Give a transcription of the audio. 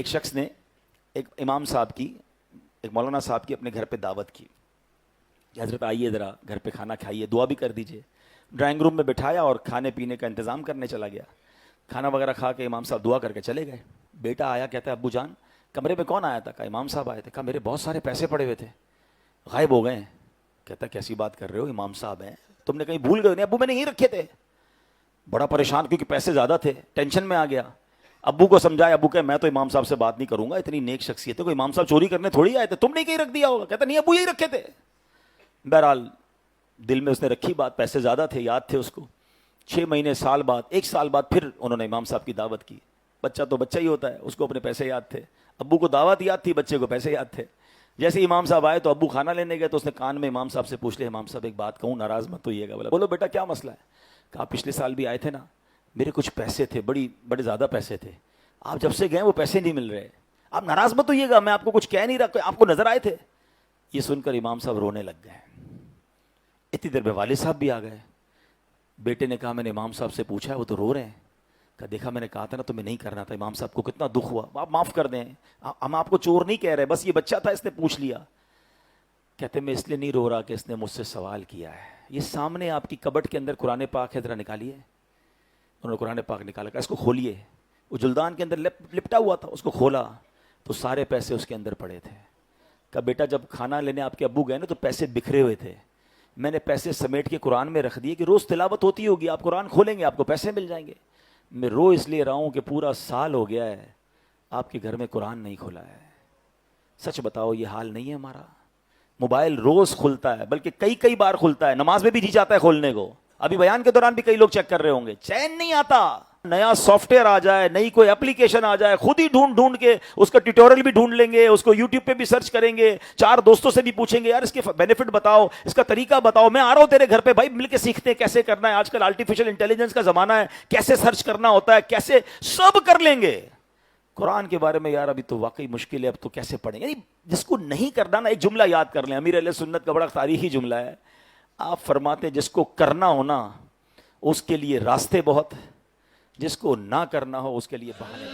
ایک شخص نے ایک امام صاحب کی، ایک مولانا صاحب کی اپنے گھر پہ دعوت کی کہ حضرت آئیے ذرا گھر پہ کھانا کھائیے، دعا بھی کر دیجئے۔ ڈرائنگ روم میں بٹھایا اور کھانے پینے کا انتظام کرنے چلا گیا۔ کھانا وغیرہ کھا کے امام صاحب دعا کر کے چلے گئے۔ بیٹا آیا، کہتا ہے ابو جان کمرے میں کون آیا تھا؟ کہا امام صاحب آئے تھے۔ کہا میرے بہت سارے پیسے پڑے ہوئے تھے، غائب ہو گئے ہیں۔ کہتا کیسی بات کر رہے ہو، امام صاحب ہیں، تم نے کہیں بھول گئے؟ نہیں ابو میں نے یہیں رکھے تھے۔ بڑا پریشان کیونکہ پیسے زیادہ تھے، ٹینشن میں آ گیا۔ ابو کو سمجھایا، ابو کہ میں تو امام صاحب سے بات نہیں کروں گا، اتنی نیک شخصیت ہے، کوئی امام صاحب چوری کرنے تھوڑی آئے تھے، تم نے کہیں رکھ دیا ہوگا۔ کہتا نہیں ابو یہی رکھے تھے۔ بہرحال دل میں اس نے رکھی بات، پیسے زیادہ تھے، یاد تھے اس کو۔ 6 مہینے، سال بعد، 1 سال بعد پھر انہوں نے امام صاحب کی دعوت کی۔ بچہ تو بچہ ہی ہوتا ہے، اس کو اپنے پیسے یاد تھے، ابو کو دعوت یاد تھی، بچے کو پیسے یاد تھے۔ جیسے ہی امام صاحب آئے تو ابو کھانا لینے گئے تو اس نے کان میں امام صاحب سے پوچھ لیا، امام صاحب ایک بات کہوں، ناراض مت ہوئیے گا۔ بولو بیٹا کیا مسئلہ ہے؟ کہا پچھلے سال بھی آئے تھے نا، میرے کچھ پیسے تھے، بڑے زیادہ پیسے تھے، آپ جب سے گئے وہ پیسے نہیں مل رہے، آپ ناراض مت ہوئیے گا، میں آپ کو کچھ کہہ نہیں رہا، آپ کو نظر آئے تھے۔ یہ سن کر امام صاحب رونے لگ گئے۔ اتنی دیر میں والد صاحب بھی آ گئے۔ بیٹے نے کہا میں نے امام صاحب سے پوچھا ہے، وہ تو رو رہے ہیں۔ کہا دیکھا میں نے کہا تھا نا تمہیں نہیں کرنا تھا، امام صاحب کو کتنا دکھ ہوا، آپ معاف کر دیں، ہم آپ کو چور نہیں کہہ رہے، بس یہ بچہ تھا اس نے پوچھ لیا۔ کہتے میں اس لیے نہیں رو رہا کہ اس نے مجھ سے سوال کیا ہے۔ یہ سامنے آپ کی کبٹ کے اندر قرآن پاک ہے، ذرا نکالیے۔ انہوں نے قرآن پاک نکالا، کہا اس کو کھولیے۔ وہ جلدان کے اندر لپٹا ہوا تھا، اس کو کھولا تو سارے پیسے اس کے اندر پڑے تھے۔ کہا بیٹا جب کھانا لینے آپ کے ابو گئے نا تو پیسے بکھرے ہوئے تھے، میں نے پیسے سمیٹ کے قرآن میں رکھ دیے کہ روز تلاوت ہوتی ہوگی، آپ قرآن کھولیں گے آپ کو پیسے مل جائیں گے۔ میں رو اس لیے رہا ہوں کہ پورا سال ہو گیا ہے آپ کے گھر میں قرآن نہیں کھلا ہے۔ سچ بتاؤ یہ حال نہیں ہے ہمارا؟ موبائل روز کھلتا ہے، بلکہ کئی بار کھلتا ہے، نماز میں بھی جی چاہتا ہے کھولنے کو۔ ابھی بیان کے دوران بھی کئی لوگ چیک کر رہے ہوں گے، چین نہیں آتا۔ نیا سافٹ ویئر آ جائے، نئی کوئی اپلیکیشن آ جائے، خود ہی ڈھونڈ کے اس کا ٹیوٹوریل بھی ڈھونڈ لیں گے، اس کو یوٹیوب پہ بھی سرچ کریں گے، 4 دوستوں سے بھی پوچھیں گے یار اس کے بینیفٹ بتاؤ، اس کا طریقہ بتاؤ، میں آ رہا ہوں تیرے گھر پہ بھائی، مل کے سیکھتے ہیں کیسے کرنا ہے۔ آج کل آرٹیفیشل انٹیلیجنس کا زمانہ ہے، کیسے سرچ کرنا ہوتا ہے، کیسے سب کر لیں گے۔ قرآن کے بارے میں یار ابھی تو واقعی مشکل ہے، اب تو کیسے پڑھیں؟ یعنی جس کو نہیں کرنا نا، ایک جملہ یاد کر لیں، امیر علیہ سنت کا بڑا تاریخی جملہ ہے۔ آپ فرماتے جس کو کرنا ہونا اس کے لیے راستے بہت، جس کو نہ کرنا ہو اس کے لیے بہانے۔